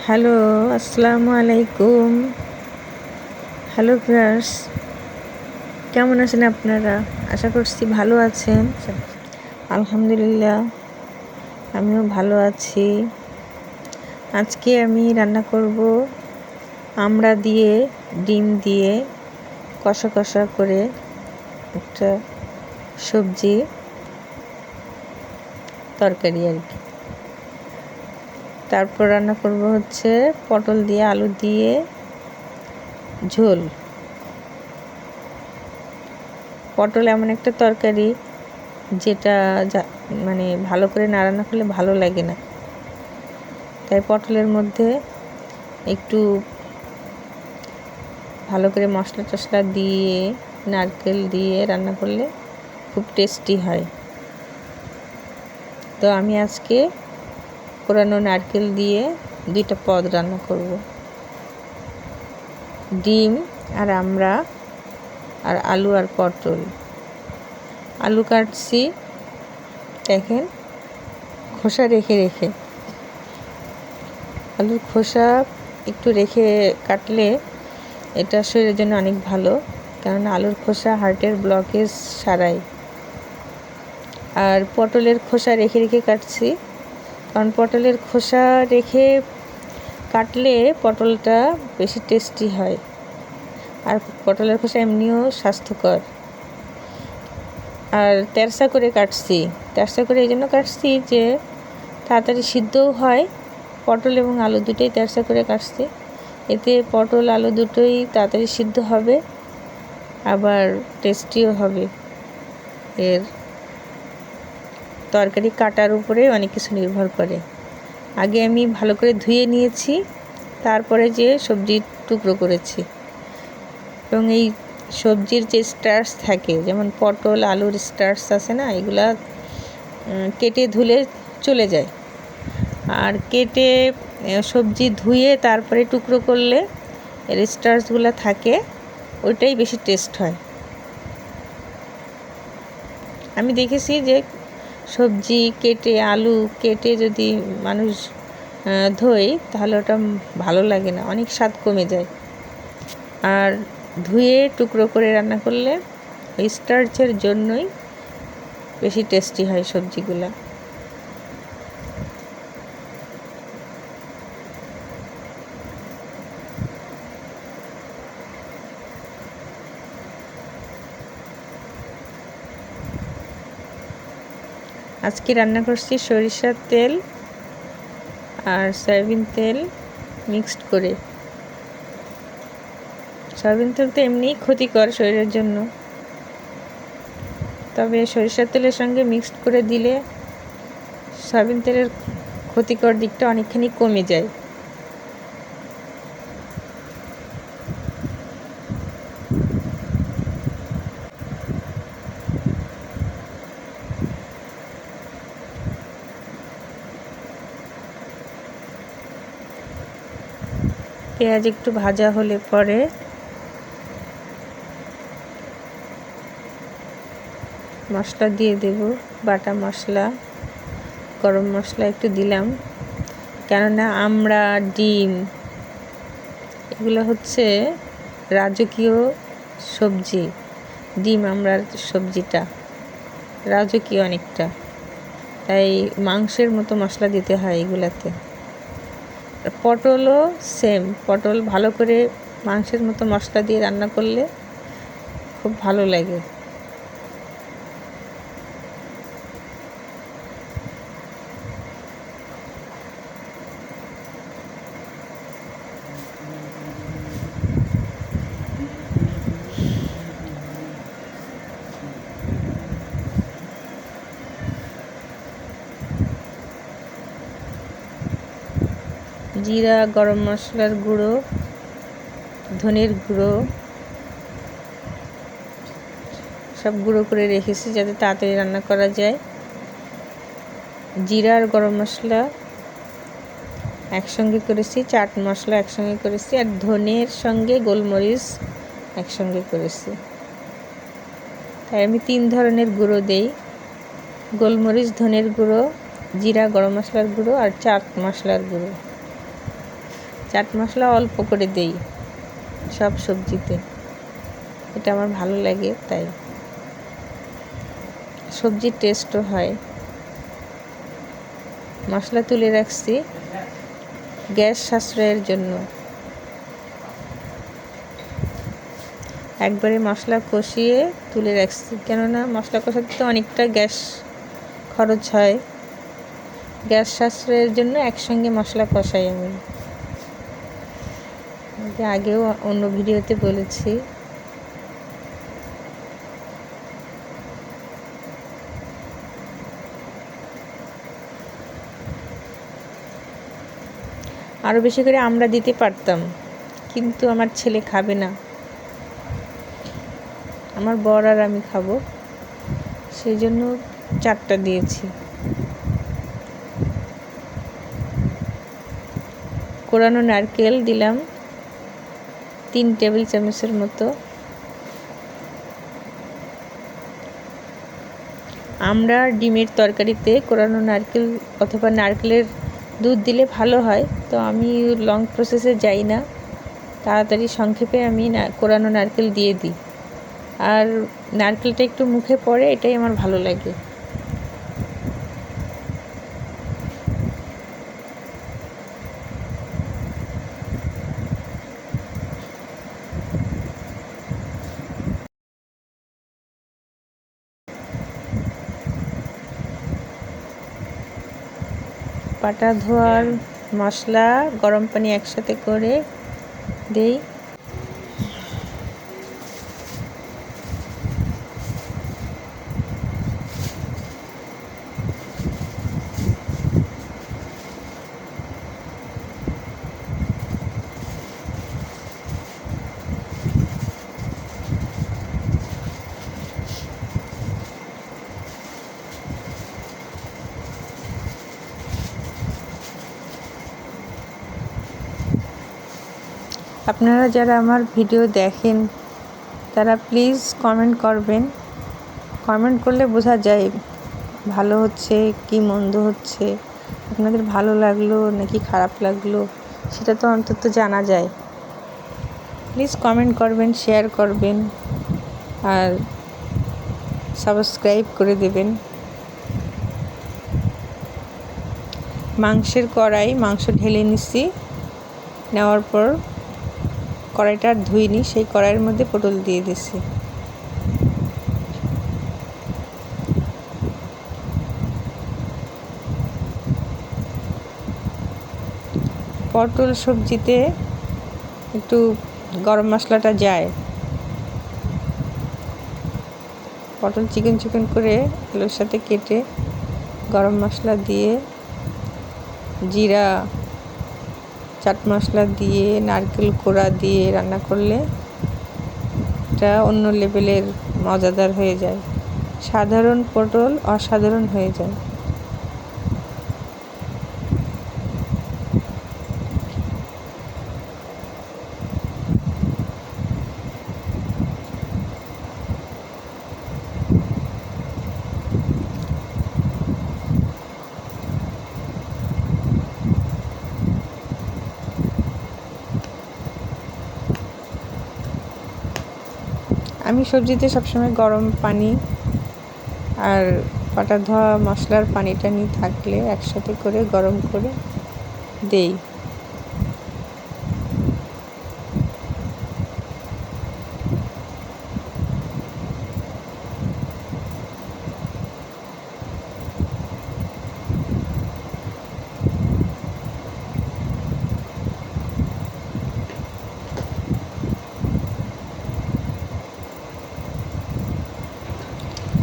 Hello, আসসালামু আলাইকুম। Hello viewers, কেমন আছেন আপনারা? আশা করছি ভালো আছেন। আলহামদুলিল্লাহ, আমিও ভালো আছি। আজকে আমি রান্না করব আমড়া দিয়ে ডিম দিয়ে কষা কষা করে একটা সবজি তরকারি আর কি। তারপর রান্না করব হচ্ছে পটল দিয়ে আলু দিয়ে ঝোল। পটল এমন একটা তরকারি যেটা মানে ভালো করে না রান্না করলে ভালো লাগে না, তাই পটলের মধ্যে একটু ভালো করে মশলা টশলা দিয়ে নারকেল দিয়ে রান্না করলে খুব টেস্টি হয়। তো আমি আজকে কোরানো নারকেল দিয়ে দুইটা পদ রান্না করব, ডিম আর আমড়া আর আলু আর পটল। আলু কাটছি দেখেন খোসা রেখে রেখে। আলুর খোসা একটু রেখে কাটলে এটা শরীরের জন্য অনেক ভালো, কারণ আলুর খোসা হার্টের ব্লকেজ সারায়। আর পটলের খোসা রেখে রেখে কাটছি, কারণ পটলের খোসা রেখে কাটলে পটলটা বেশি টেস্টি হয়, আর পটলের খোসা এমনিও স্বাস্থ্যকর। আর তেরসা করে কাটছি, তেরসা করে এই জন্য কাটছি যে তাড়াতাড়ি সিদ্ধও হয়। পটল এবং আলু দুটোই তেরসা করে কাটছি, এতে পটল আলু দুটোই তাড়াতাড়ি সিদ্ধ হবে, আবার টেস্টিও হবে। এর তরকারি কাটার উপরে অনেক কিছু নির্ভর করে। আগে আমি ভালো করে ধুয়ে নিয়েছি, তারপরে যে সবজির টুকরো করেছি। এবং এই সবজির যে স্টার্চ থাকে, যেমন পটল আলুর স্টার্চ আছে না, এগুলা কেটে ধুলে চলে যায়। আর কেটে সবজি ধুয়ে তারপরে টুকরো করলে এর স্টার্চগুলো থাকে, ওইটাই বেশি টেস্ট হয়। আমি দেখেছি যে সবজি কেটে আলু কেটে যদি মানুষ ধোয় তাহলে ওটা ভালো লাগে না, অনেক স্বাদ কমে যায়। আর ধুয়ে টুকরো করে রান্না করলে ওই স্টার্চের জন্যই বেশি টেস্টি হয় সবজিগুলা। আজকে রান্না করছি সরিষার তেল আর সয়াবিন তেল মিক্সড করে। সয়াবিন তেল তো এমনিই ক্ষতিকর শরীরের জন্য, তবে সরিষার তেলের সঙ্গে মিক্সড করে দিলে সয়াবিন তেলের ক্ষতিকর দিকটা অনেকখানি কমে যায়। পেঁয়াজ একটু ভাজা হলে পরে মশলা দিয়ে দেব, বাটা মশলা, গরম মশলা একটু দিলাম, কেননা আমড়া ডিম এগুলো হচ্ছে রাজকীয় সবজি। ডিম আমড়ার সবজিটা রাজকীয় অনেকটা, তাই মাংসের মতো মশলা দিতে হয় এগুলাতে। পটলও সেম, পটল ভালো করে মাংসের মতো মশলা দিয়ে রান্না করলে খুব ভালো লাগে। জিরা, গরম মশলার গুঁড়ো, ধনের গুঁড়ো সব গুঁড়ো করে রেখেছি যাতে তাড়াতাড়ি রান্না করা যায়। জিরা আর গরম মশলা একসঙ্গে করেছি, চাট মশলা একসঙ্গে করেছি, আর ধনের সঙ্গে গোলমরিচ একসঙ্গে করেছি। তাই আমি 3 ধরনের গুঁড়ো দেই: গোলমরিচ, ধনের গুঁড়ো, জিরা, গরম মশলার গুঁড়ো আর চাট মশলার গুঁড়ো। চাট মশলা অল্প করে দেই সব সবজিতে, এটা আমার ভালো লাগে, তাই সবজির টেস্টও হয়। মশলা তুলে রাখছি গ্যাস সাশ্রয়ের জন্য। একবারে মশলা কষিয়ে তুলে রাখছি, কেননা মশলা কষাতে তো অনেকটা গ্যাস খরচ হয়। গ্যাস সাশ্রয়ের জন্য একসঙ্গে মশলা কষাই আমি, আগেও অন্য ভিডিওতে বলেছি। আরও বেশি করে আমরা দিতে পারতাম, কিন্তু আমার ছেলে খাবে না, আমার বর আর আমি খাবো, সেই জন্য 4টা দিয়েছি। কোরানো নারকেল দিলাম 3 টেবিল চামচের মতো। আমরা ডিমের তরকারিতে কোরানো নারকেল অথবা নারকেলের দুধ দিলে ভালো হয়, তো আমি লং প্রসেসে যাই না, তাড়াতাড়ি সংক্ষেপে আমি কোরানো নারকেল দিয়ে দিই, আর নারকেলটা একটু মুখে পড়ে, এটাই আমার ভালো লাগে। পাটা ধোয়ার মশলা গরম পানি একসাথে করে দেই। আপনারা যারা আমার ভিডিও দেখেন তারা প্লিজ কমেন্ট করবেন। কমেন্ট করলে বোঝা যায় ভালো হচ্ছে কি মন্দ হচ্ছে, আপনাদের ভালো লাগলো নাকি খারাপ লাগলো, সেটা তো অন্তত জানা যায়। প্লিজ কমেন্ট করবেন, শেয়ার করবেন, আর সাবস্ক্রাইব করে দেবেন। মাংসের কড়াই, মাংস ঢেলে নিচ্ছি, নেওয়ার পর কড়াইটা আর ধুইনি, সেই কড়াইয়ের মধ্যে পটল দিয়ে দিচ্ছি। পটল সবজিতে একটু গরম মশলাটা যায়। পটল চিকন চিকন করে আলুর সাথে কেটে গরম মশলা দিয়ে, জিরা, চাট মশলা দিয়ে, নারকেল কোড়া দিয়ে রান্না করলে এটা অন্য লেভেলের মজাদার হয়ে যায়। সাধারণ পটল অসাধারণ হয়ে যায়। আমি সবজিতে সবসময় গরম পানি আর পাটা ধোয়া মশলার পানিটা নিয়ে থাকলে একসাথে করে গরম করে দেই।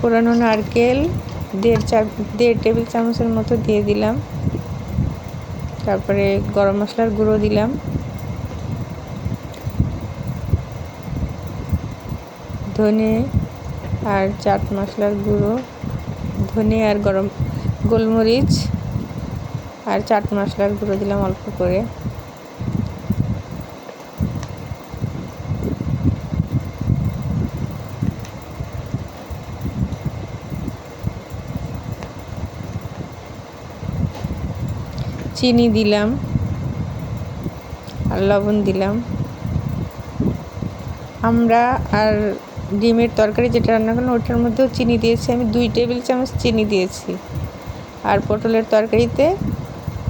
কোরানো নারকেল 1.5 টেবিল চামচের মতো দিয়ে দিলাম। তারপরে গরম মশলার গুঁড়ো দিলাম, ধনে আর চাট মশলার গুঁড়ো, ধনে আর গোলমরিচ আর চাট মশলার গুঁড়ো দিলাম অল্প করে। চিনি দিলাম, আর লবণ দিলাম। আমরা আর ডিমের তরকারি যেটা রান্না করলাম ওটার মধ্যেও চিনি দিয়েছি, আমি 2 টেবিল চামচ চিনি দিয়েছি। আর পটলের তরকারিতে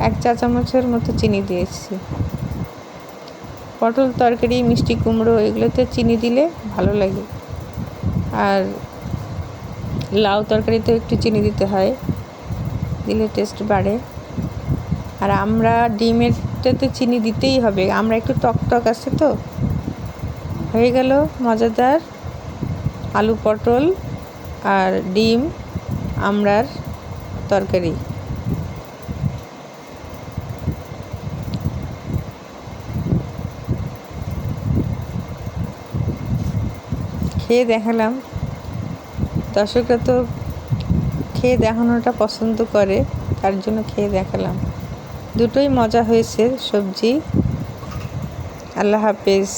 1 চা চামচের মতো চিনি দিয়েছি। পটল তরকারি, মিষ্টি কুমড়ো এগুলোতে চিনি দিলে ভালো লাগে। আর লাউ তরকারিতেও একটু চিনি দিতে হয়, দিলে টেস্ট বাড়ে। আর আমরা ডিমেরটাতে চিনি দিতেই হবে, আমরা একটু টক টক আছে তো। হয়ে গেল মজাদার আলু পটল আর ডিম আমড়ার তরকারি। খেয়ে দেখালাম, দর্শকরা তো খেয়ে দেখানোটা পছন্দ করে, তার জন্য খেয়ে দেখালাম। দুটোই মজা হয়েছে সবজি। আল্লাহ হাফেজ।